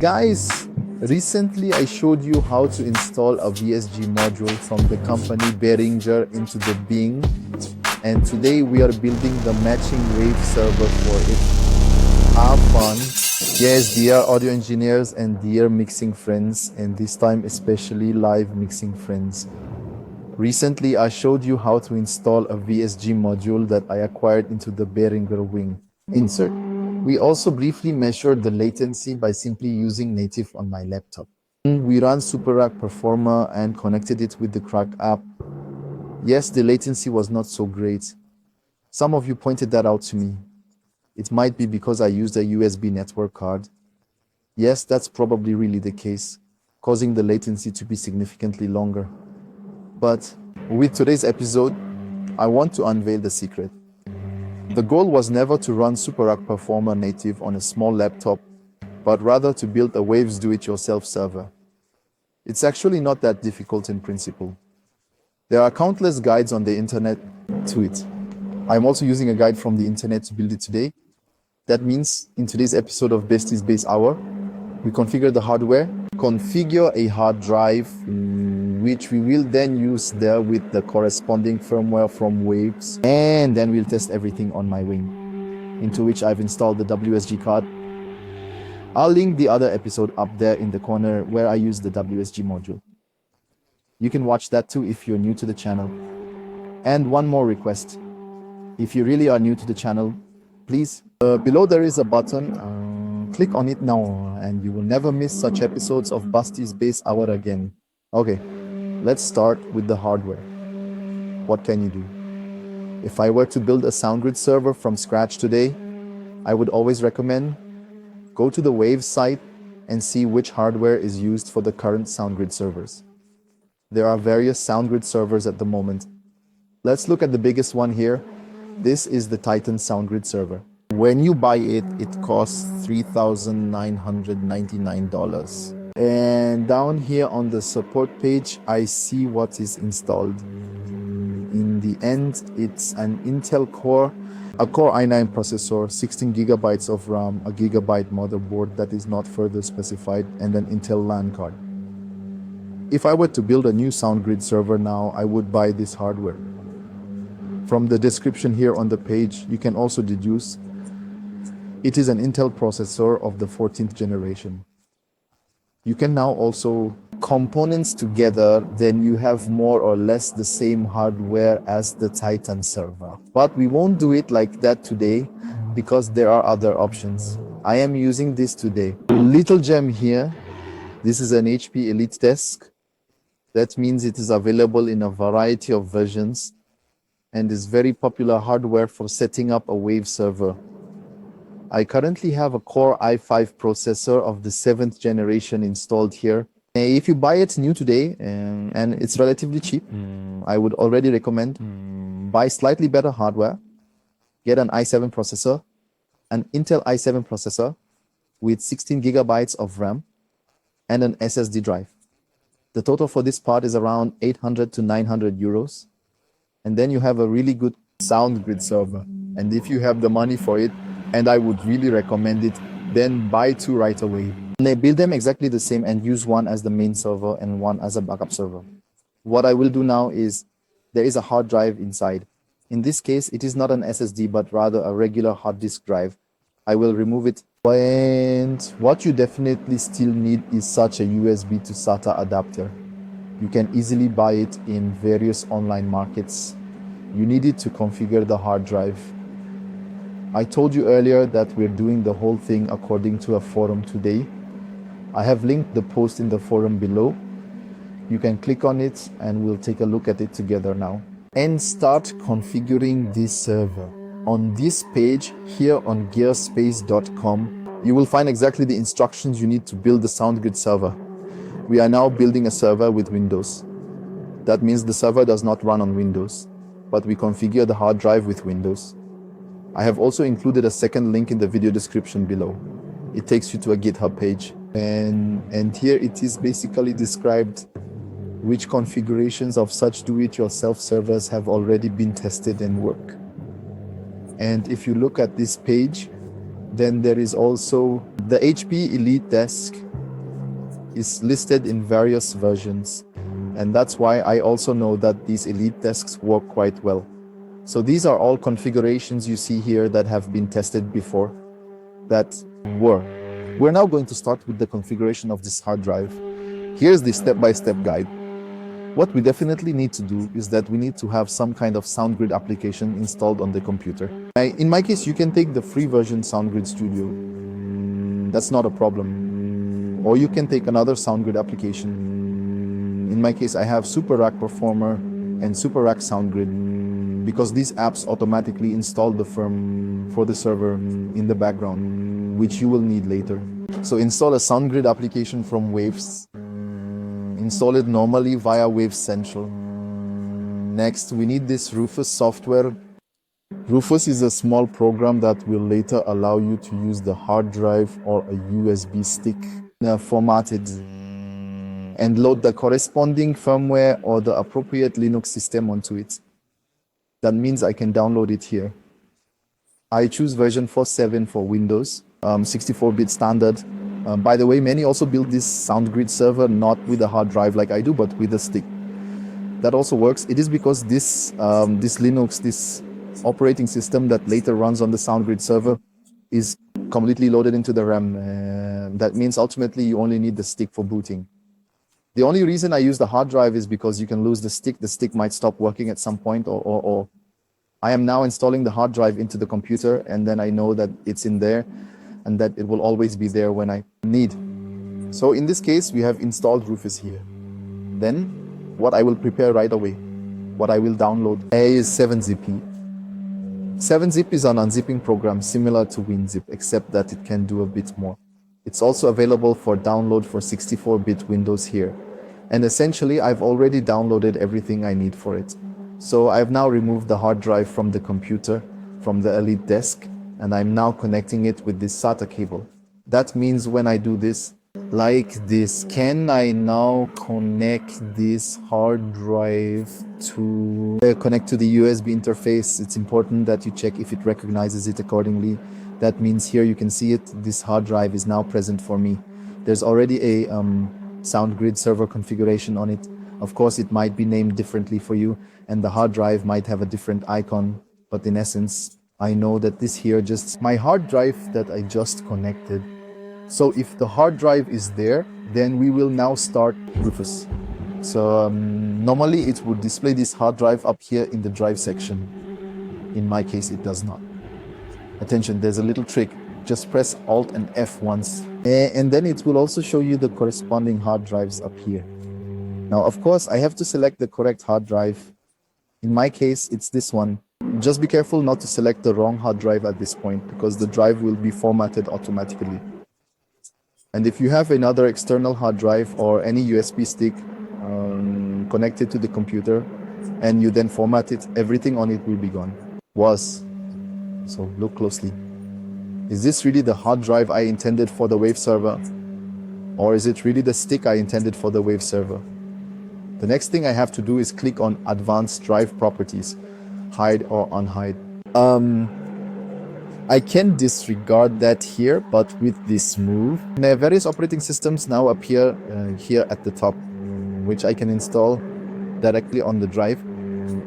Guys, recently I showed you how to install a WSG module from the company Behringer into the Bing, and today we are building the matching wave server for it. Have fun. Yes, dear audio engineers and dear mixing friends, and this time especially live mixing friends. Recently I showed you how to install a WSG module that I acquired into the Behringer WING. Insert. We also briefly measured the latency by simply using native on my laptop. We ran SuperRAC Performer and connected it with the Crack app. Yes, the latency was not so great. Some of you pointed that out to me. It might be because I used a USB network card. Yes, that's probably really the case, causing the latency to be significantly longer. But with today's episode, I want to unveil the secret. The goal was never to run SuperRAC Performer native on a small laptop, but rather to build a Waves do-it-yourself server. It's actually not that difficult in principle. There are countless guides on the internet to it. I'm also using a guide from the internet to build it today. That means in today's episode of Bastis Base Hour, we configure the hardware, configure a hard drive, which we will then use there with the corresponding firmware from Waves, and then we'll test everything on my wing, into which I've installed the WSG card. I'll link the other episode up there in the corner where I use the WSG module. You can watch that too if you're new to the channel. And one more request. If you really are new to the channel, please, below there is a button. Click on it now and you will never miss such episodes of Bastis Base Hour again. Okay, let's start with the hardware. What can you do? If I were to build a Soundgrid server from scratch today, I would always recommend go to the Waves site and see which hardware is used for the current Soundgrid servers. There are various Soundgrid servers at the moment. Let's look at the biggest one here. This is the Titan Soundgrid server. When you buy it, it costs $3,999. And down here on the support page, I see what is installed. In the end, it's an Intel Core, a Core i9 processor, 16 gigabytes of RAM, a gigabyte motherboard that is not further specified, and an Intel LAN card. If I were to build a new Soundgrid server now, I would buy this hardware. From the description here on the page, you can also deduce it is an Intel processor of the 14th generation. You can now also components together, then you have more or less the same hardware as the Titan server. But we won't do it like that today because there are other options. I am using this today. Little gem here. This is an HP Elite Desk. That means it is available in a variety of versions and is very popular hardware for setting up a Wave server. I currently have a Core i5 processor of the 7th generation installed here. If you buy it new today, and it's relatively cheap, I would already recommend buy slightly better hardware, get an i7 processor, an Intel i7 processor with 16 gigabytes of RAM and an SSD drive. The total for this part is around 800 to 900 euros. And then you have a really good Soundgrid server. And if you have the money for it, and I would really recommend it, then buy two right away. And they build them exactly the same and use one as the main server and one as a backup server. What I will do now is, there is a hard drive inside. In this case, it is not an SSD, but rather a regular hard disk drive. I will remove it. And what you definitely still need is such a USB to SATA adapter. You can easily buy it in various online markets. You need it to configure the hard drive. I told you earlier that we're doing the whole thing according to a forum today. I have linked the post in the forum below. You can click on it and we'll take a look at it together now. And start configuring this server. On this page here on gearspace.com, you will find exactly the instructions you need to build the Soundgrid server. We are now building a server with Windows. That means the server does not run on Windows, but we configure the hard drive with Windows. I have also included a second link in the video description below. It takes you to a GitHub page. And here it is basically described which configurations of such do-it-yourself servers have already been tested and work. And if you look at this page, then there is also the HP Elite Desk is listed in various versions. And that's why I also know that these Elite desks work quite well. So these are all configurations you see here that have been tested before that work. We're now going to start with the configuration of this hard drive. Here's the step-by-step guide. What we definitely need to do is that we need to have some kind of SoundGrid application installed on the computer. In my case, you can take the free version SoundGrid Studio. That's not a problem. Or you can take another SoundGrid application. In my case, I have Super Rack Performer and Super Rack SoundGrid because these apps automatically install the firm for the server in the background, which you will need later. So install a SoundGrid application from Waves. Install it normally via Waves Central. Next, we need this Rufus software. Rufus is a small program that will later allow you to use the hard drive or a USB stick formatted and load the corresponding firmware or the appropriate Linux system onto it. That means I can download it here. I choose version 4.7 for Windows, 64-bit standard. By the way, many also build this SoundGrid server not with a hard drive like I do, but with a stick. That also works. It is because this Linux, this operating system that later runs on the SoundGrid server is completely loaded into the RAM. That means ultimately you only need the stick for booting. The only reason I use the hard drive is because you can lose the stick. The stick might stop working at some point, or I am now installing the hard drive into the computer, and then I know that it's in there and that it will always be there when I need. So in this case, we have installed Rufus here. Then what I will prepare right away, what I will download is 7-Zippy. 7-Zip is an unzipping program similar to WinZip, except that it can do a bit more. It's also available for download for 64-bit Windows here. And essentially, I've already downloaded everything I need for it. So I've now removed the hard drive from the computer, from the Elite desk, and I'm now connecting it with this SATA cable. That means when I do this, like this, can I now connect this hard drive to connect to the USB interface? It's important that you check if it recognizes it accordingly. That means here you can see it. This hard drive is now present for me. There's already a SoundGrid server configuration on it. Of course, it might be named differently for you, and the hard drive might have a different icon, but in essence, I know that this here just my hard drive that I just connected. So if the hard drive is there, then we will now start Rufus. So normally it would display this hard drive up here in the drive section. In my case, it does not. Attention, there's a little trick. Just press Alt and F once. And then it will also show you the corresponding hard drives up here. Now, of course, I have to select the correct hard drive. In my case, it's this one. Just be careful not to select the wrong hard drive at this point, because the drive will be formatted automatically. And if you have another external hard drive or any USB stick connected to the computer, and you then format it, everything on it will be gone. So look closely. Is this really the hard drive I intended for the Wave server? Or is it really the stick I intended for the Wave server? The next thing I have to do is click on Advanced Drive Properties, hide or unhide. I can disregard that here, but with this move, various operating systems now appear here at the top, which I can install directly on the drive.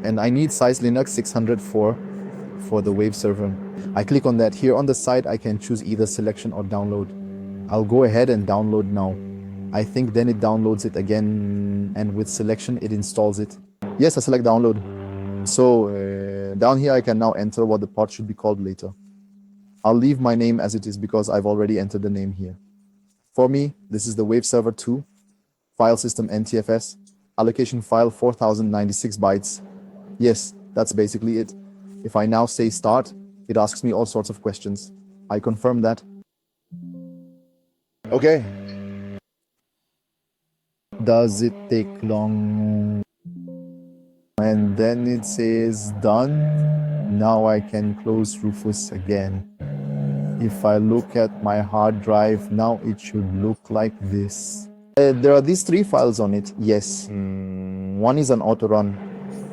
And I need Syslinux 604 for the Wave server. I click on that. Here on the side, I can choose either selection or download. I'll go ahead and download now. I think then it downloads it again, and with selection, it installs it. Yes, I select download. So down here, I can now enter what the part should be called later. I'll leave my name as it is because I've already entered the name here. For me, this is the Wave Server 2, file system NTFS, allocation file 4096 bytes. Yes, that's basically it. If I now say start, it asks me all sorts of questions. I confirm that. Okay. Does it take long? And then it says done. Now I can close Rufus again. If I look at my hard drive, now it should look like this. There are these 3 files on it, yes. One is an autorun,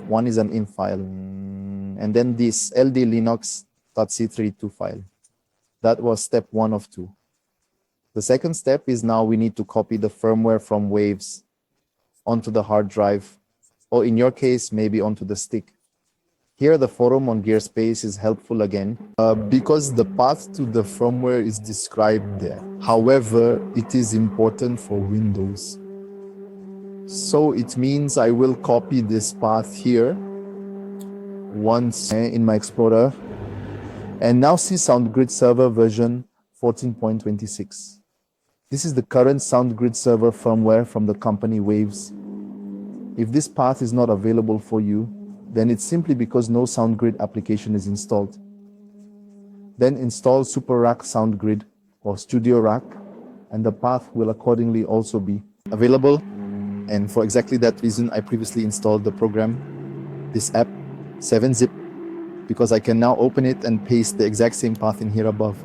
one is an in file, and then this ldlinux.c32 file. That was step 1 of 2. The second step is now we need to copy the firmware from Waves onto the hard drive, or in your case, maybe onto the stick. Here, the forum on Gearspace is helpful again, because the path to the firmware is described there. However, it is important for Windows. So it means I will copy this path here once in my Explorer, and now see Soundgrid server version 14.26. This is the current Soundgrid server firmware from the company Waves. If this path is not available for you, then it's simply because no Soundgrid application is installed. Then install Super Rack Soundgrid or Studio Rack, and the path will accordingly also be available. And for exactly that reason, I previously installed the program, this app, 7-Zip, because I can now open it and paste the exact same path in here above.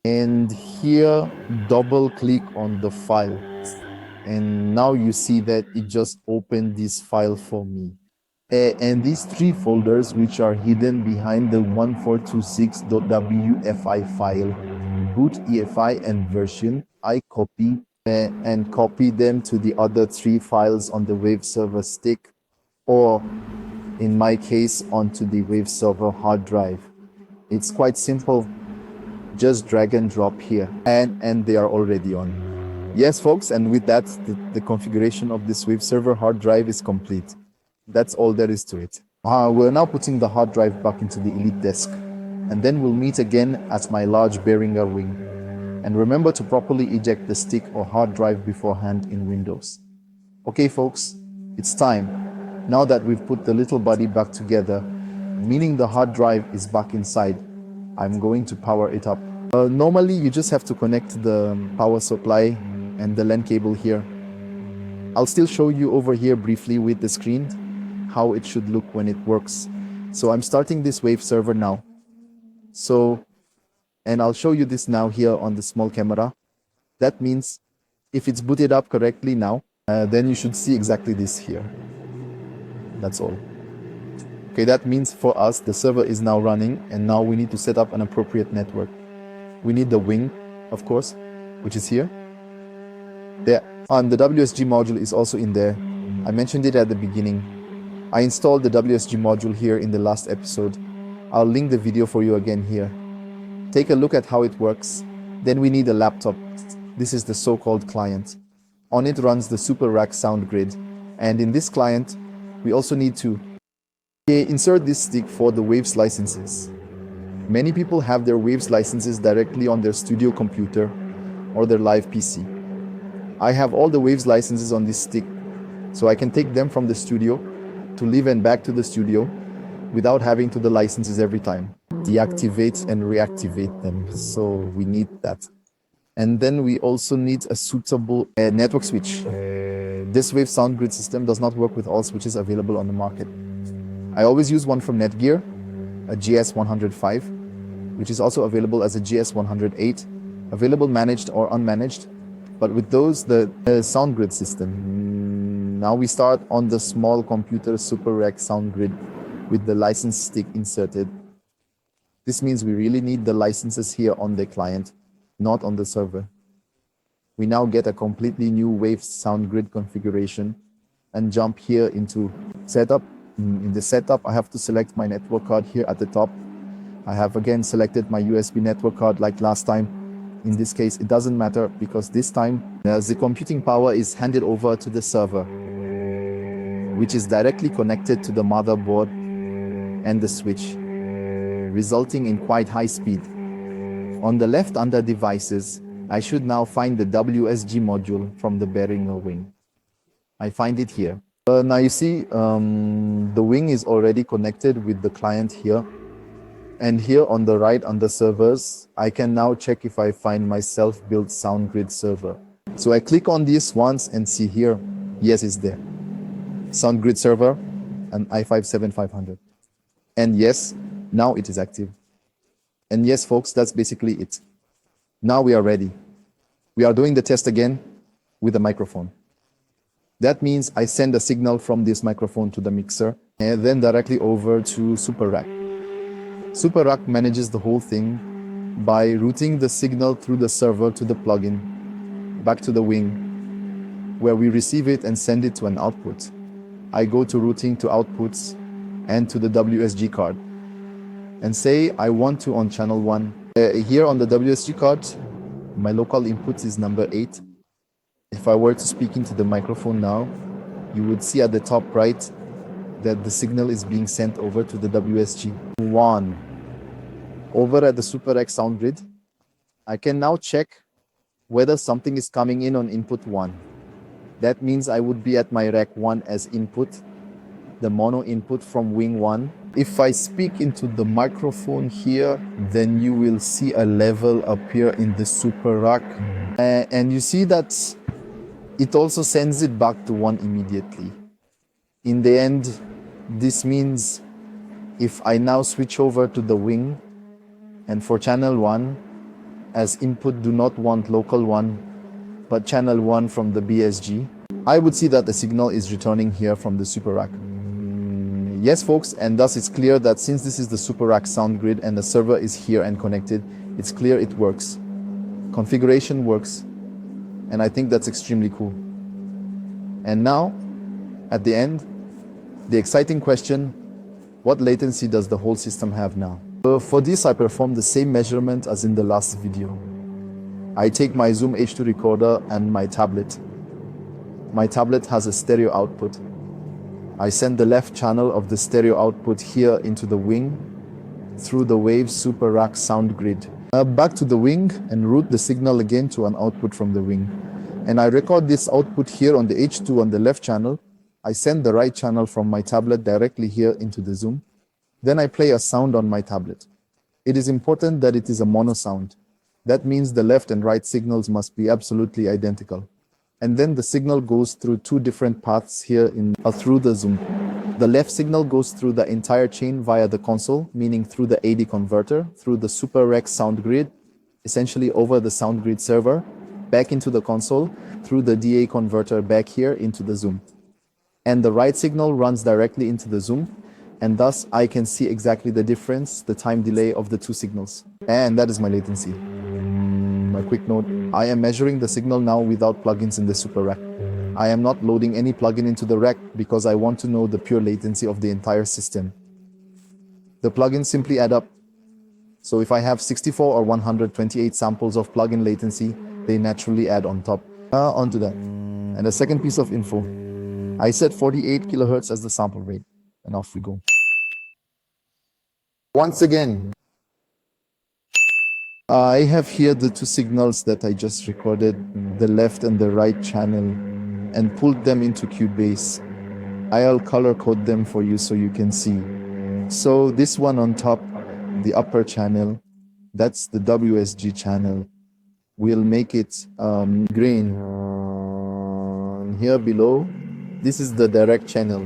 And here, double click on the file. And now you see that it just opened this file for me. And these three folders, which are hidden behind the 1426.wfi file, boot EFI and version, I copy and copy them to the other three files on the Wave server stick, or in my case, onto the Wave server hard drive. It's quite simple. Just drag and drop here, and they are already on. Yes, folks, and with that, the configuration of this Wave server hard drive is complete. That's all there is to it. We're now putting the hard drive back into the Elite desk, and then we'll meet again at my large Behringer WING. And remember to properly eject the stick or hard drive beforehand in Windows. Okay, folks, it's time. Now that we've put the little body back together, meaning the hard drive is back inside, I'm going to power it up. Normally, you just have to connect the power supply and the LAN cable here. I'll still show you over here briefly with the screen how it should look when it works. So I'm starting this Wave server now. And I'll show you this now here on the small camera. That means if it's booted up correctly now, then you should see exactly this here. That's all. Okay, that means for us, the server is now running, and now we need to set up an appropriate network. We need the wing, of course, which is here. There. And the WSG module is also in there. I mentioned it at the beginning. I installed the WSG module here in the last episode. I'll link the video for you again here. Take a look at how it works. Then we need a laptop. This is the so-called client. On it runs the Super Rack Soundgrid. And in this client, we also need to insert this stick for the Waves licenses. Many people have their Waves licenses directly on their studio computer or their live PC. I have all the Waves licenses on this stick, so I can take them from the studio to live and back to the studio without having to the licenses every time. Deactivate and reactivate them, so we need that. And then we also need a suitable network switch. This Waves Soundgrid system does not work with all switches available on the market. I always use one from Netgear, a GS105, which is also available as a GS108, available managed or unmanaged, but with those, the Soundgrid system. Now we start on the small computer Super Rack Soundgrid with the license stick inserted. This means we really need the licenses here on the client, not on the server. We now get a completely new Waves Soundgrid configuration and jump here into setup. In the setup, I have to select my network card here at the top. I have again selected my USB network card like last time. In this case, it doesn't matter because this time the computing power is handed over to the server, which is directly connected to the motherboard and the switch, resulting in quite high speed. On the left under devices, I should now find the WSG module from the Behringer WING. I find it here. Now you see the wing is already connected with the client here. And here on the right under servers, I can now check if I find my self-built Soundgrid server. So I click on this once and see here, yes, it's there. Soundgrid server and i5-7500. And yes, now it is active. And yes, folks, that's basically it. Now we are ready. We are doing the test again with a microphone. That means I send a signal from this microphone to the mixer and then directly over to Super Rack. Super Rack manages the whole thing by routing the signal through the server to the plugin, back to the wing, where we receive it and send it to an output. I go to routing to outputs and to the WSG card. And say I want to on channel 1. Here on the WSG card, my local input is number 8. If I were to speak into the microphone now, you would see at the top right that the signal is being sent over to the WSG 1. Over at the Super X sound grid, I can now check whether something is coming in on input 1. That means I would be at my rack 1 as input, the mono input from wing 1. If I speak into the microphone here, then you will see a level appear in the super rack. And you see that it also sends it back to 1 immediately. In the end, this means if I now switch over to the wing, and for channel 1, as input do not want local 1, but channel 1 from the BSG, I would see that the signal is returning here from the super rack. Yes, folks, and thus it's clear that since this is the Super Rack sound grid and the server is here and connected, it's clear it works. Configuration works, and I think that's extremely cool. And now, at the end, the exciting question, what latency does the whole system have now? For this, I perform the same measurement as in the last video. I take my Zoom H2 recorder and my tablet. My tablet has a stereo output. I send the left channel of the stereo output here into the wing through the Waves Super Rack sound grid. Back to the wing and route the signal again to an output from the wing. And I record this output here on the H2 on the left channel. I send the right channel from my tablet directly here into the Zoom. Then I play a sound on my tablet. It is important that it is a mono sound. That means the left and right signals must be absolutely identical. And then the signal goes through 2 different paths here through the Zoom. The left signal goes through the entire chain via the console, meaning through the AD converter, through the Super Rack sound grid, essentially over the sound grid server, back into the console, through the DA converter back here into the Zoom. And the right signal runs directly into the Zoom, and thus I can see exactly the difference, the time delay of the 2 signals. And that is my latency. A quick note, I am measuring the signal now without plugins in the Super Rack. I am not loading any plugin into the rack because I want to know the pure latency of the entire system. The plugins simply add up. So if I have 64 or 128 samples of plugin latency, they naturally add on top. Onto that. And the second piece of info, I set 48 kilohertz as the sample rate, and off we go. Once again, I have here the 2 signals that I just recorded, the left and the right channel, and pulled them into Cubase. I'll color code them for you so you can see. So this one on top, the upper channel, that's the WSG channel. We'll make it green. Here below, this is the direct channel.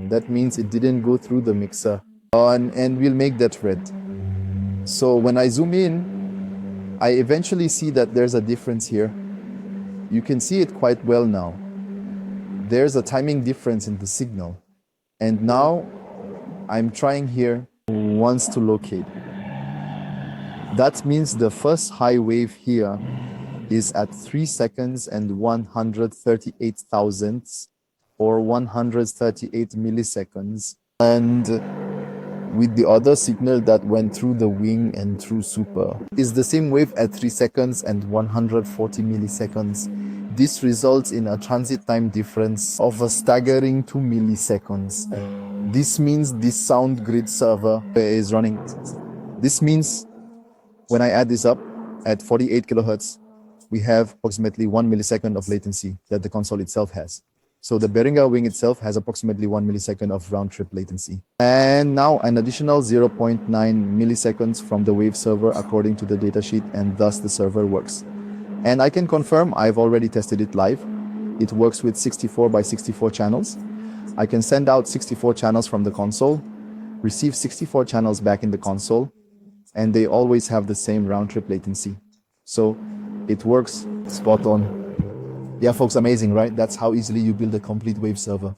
That means it didn't go through the mixer. And we'll make that red. So when I zoom in, I eventually see that there's a difference here. You can see it quite well now. There's a timing difference in the signal. And now I'm trying here once to locate. That means the first high wave here is at 3 seconds and 138 thousandths or 138 milliseconds. And with the other signal that went through the wing and through super is the same wave at 3 seconds and 140 milliseconds. This results in a transit time difference of a staggering 2 milliseconds. This means this sound grid server is running. This means when I add this up at 48 kilohertz, we have approximately 1 millisecond of latency that the console itself has. So the Behringer WING itself has approximately 1 millisecond of round-trip latency. And now an additional 0.9 milliseconds from the Wave server according to the datasheet, and thus the server works. And I can confirm I've already tested it live. It works with 64 by 64 channels. I can send out 64 channels from the console, receive 64 channels back in the console, and they always have the same round-trip latency. So it works spot on. Yeah, folks, amazing, right? That's how easily you build a complete Wave server.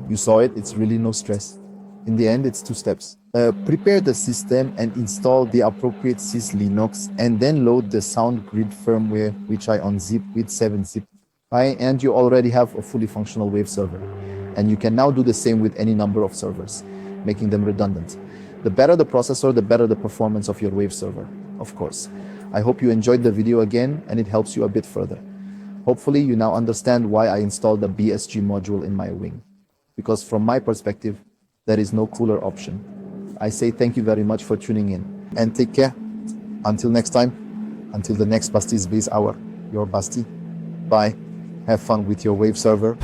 You saw it, it's really no stress. In the end, it's 2 steps. Prepare the system and install the appropriate Syslinux, and then load the Soundgrid firmware, which I unzip with 7-zip. And you already have a fully functional Wave server. And you can now do the same with any number of servers, making them redundant. The better the processor, the better the performance of your Wave server, of course. I hope you enjoyed the video again and it helps you a bit further. Hopefully you now understand why I installed the BSG module in my Wing. Because from my perspective, there is no cooler option. I say thank you very much for tuning in and take care. Until next time, until the next Bastis Base Hour, your Basti. Bye. Have fun with your Wave server.